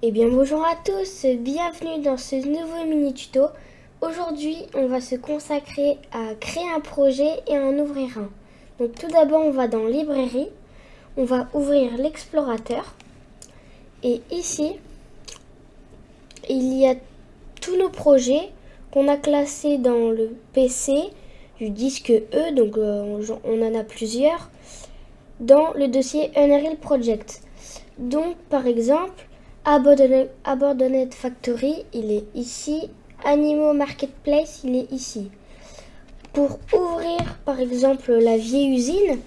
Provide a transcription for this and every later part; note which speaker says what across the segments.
Speaker 1: Eh bien bonjour à tous, bienvenue dans ce nouveau mini tuto. Aujourd'hui on va se consacrer à créer un projet et en ouvrir un. Donc tout d'abord on va dans librairie, on va ouvrir l'explorateur et ici il y a tous nos projets qu'on a classés dans le PC du disque E, donc on en a plusieurs, dans le dossier Unreal Project. Donc par exemple Abandoned Factory, il est ici. Animaux Marketplace, il est ici. Pour ouvrir par exemple la vieille usine,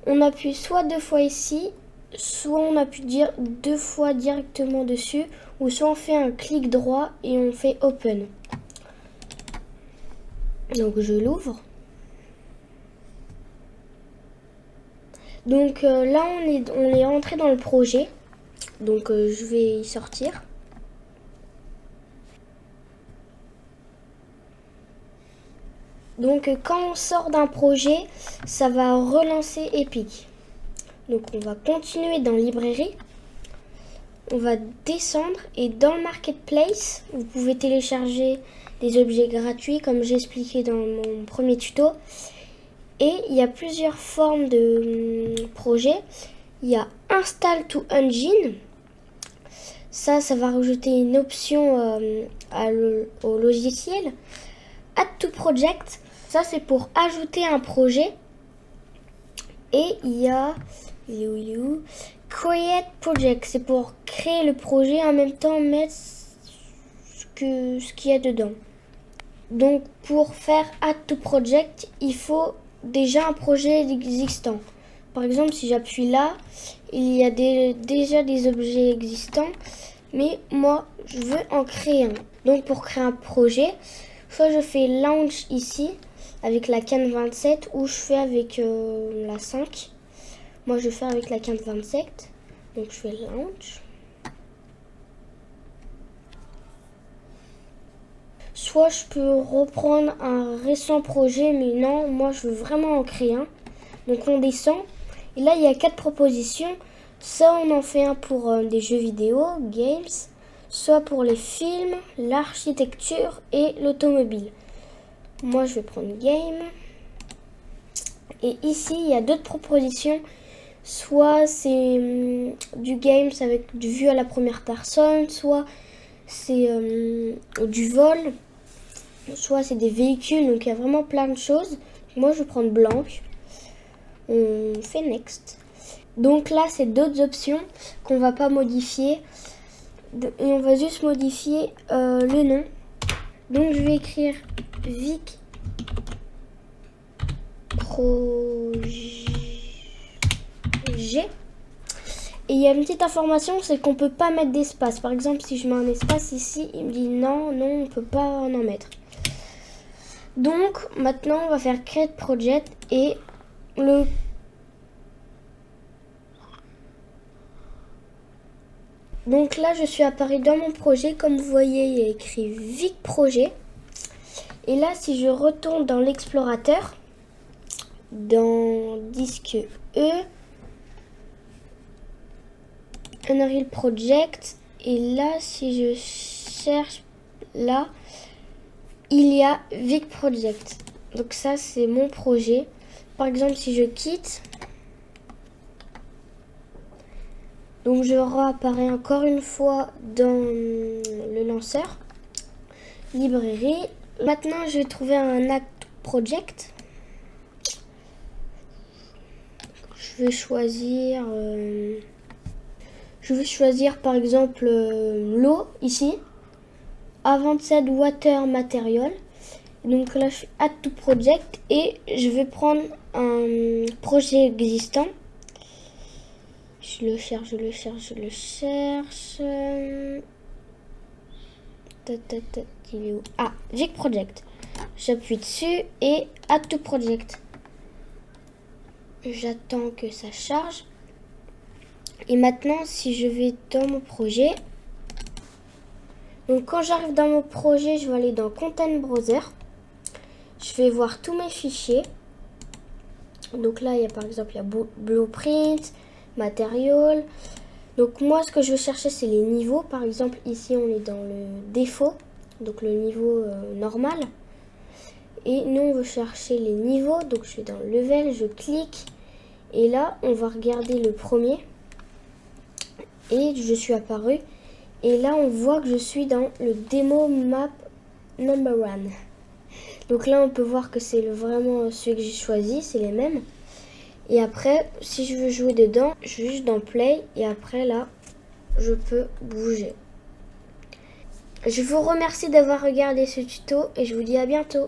Speaker 1: on appuie soit deux fois ici, soit on appuie deux fois directement dessus, ou soit on fait un clic droit et on fait Open. Donc je l'ouvre. Donc là on est entré dans le projet. Donc je vais y sortir. Donc quand on sort d'un projet, ça va relancer Epic. Donc on va continuer dans librairie. On va descendre et dans le marketplace, vous pouvez télécharger des objets gratuits comme j'ai expliqué dans mon premier tuto. Et il y a plusieurs formes de projets. Il y a Install to Engine. Ça va rajouter une option au logiciel. Add to Project. Ça, c'est pour ajouter un projet. Et il y a Create Project. C'est pour créer le projet et en même temps mettre ce qu'il y a dedans. Donc, pour faire Add to Project, il faut déjà un projet existant. Par exemple, si j'appuie là, il y a déjà des objets existants. Mais moi, je veux en créer un. Donc, pour créer un projet, soit je fais Launch ici, avec la canne 27, ou je fais avec la 5. Moi, je fais avec la canne 27. Donc, je fais Launch. Soit je peux reprendre un récent projet, mais non, moi, je veux vraiment en créer un. Donc, on descend. Et là, il y a 4 propositions. Ça, on en fait un pour des jeux vidéo, games, soit pour les films, l'architecture et l'automobile. Moi, je vais prendre game. Et ici, il y a d'autres propositions. Soit c'est du games avec du vue à la première personne, soit c'est du vol, soit c'est des véhicules. Donc, il y a vraiment plein de choses. Moi, je vais prendre blanc. On fait next. Donc là, c'est d'autres options qu'on va pas modifier. Et on va juste modifier le nom. Donc je vais écrire Vic Projet. Et il y a une petite information, c'est qu'on peut pas mettre d'espace. Par exemple, si je mets un espace ici, il me dit non, on peut pas en mettre. Donc maintenant, on va faire Create Project et le Donc là, je suis apparu dans mon projet. Comme vous voyez, il y a écrit Vic Projet. Et là, si je retourne dans l'explorateur, dans disque E, Unreal Project, et là, si je cherche là, il y a Vic Project. Donc ça, c'est mon projet. Par exemple, si je quitte, donc je réapparais encore une fois dans le lanceur. Librairie. Maintenant, je vais trouver un Act Project. Je vais choisir par exemple l'eau ici. Advanced Water Material. Donc là, je suis Add to Project et je vais prendre un projet existant. Je le cherche. Il est où? Ah, Vic Project. J'appuie dessus et Add to Project. J'attends que ça charge. Et maintenant, si je vais dans mon projet. Donc quand j'arrive dans mon projet, je vais aller dans Content Browser. Je vais voir tous mes fichiers. Donc là, il y a par exemple Blueprint, Material, Donc moi ce que je veux chercher c'est les niveaux. Par exemple ici on est dans le défaut, donc le niveau normal. Et nous on veut chercher les niveaux, donc je suis dans level, je clique. Et là on va regarder le premier. Et je suis apparu. Et là on voit que je suis dans le démo map number 1. Donc là on peut voir que c'est vraiment celui que j'ai choisi, c'est les mêmes. Et après, si je veux jouer dedans, je suis juste dans Play et après là, je peux bouger. Je vous remercie d'avoir regardé ce tuto et je vous dis à bientôt.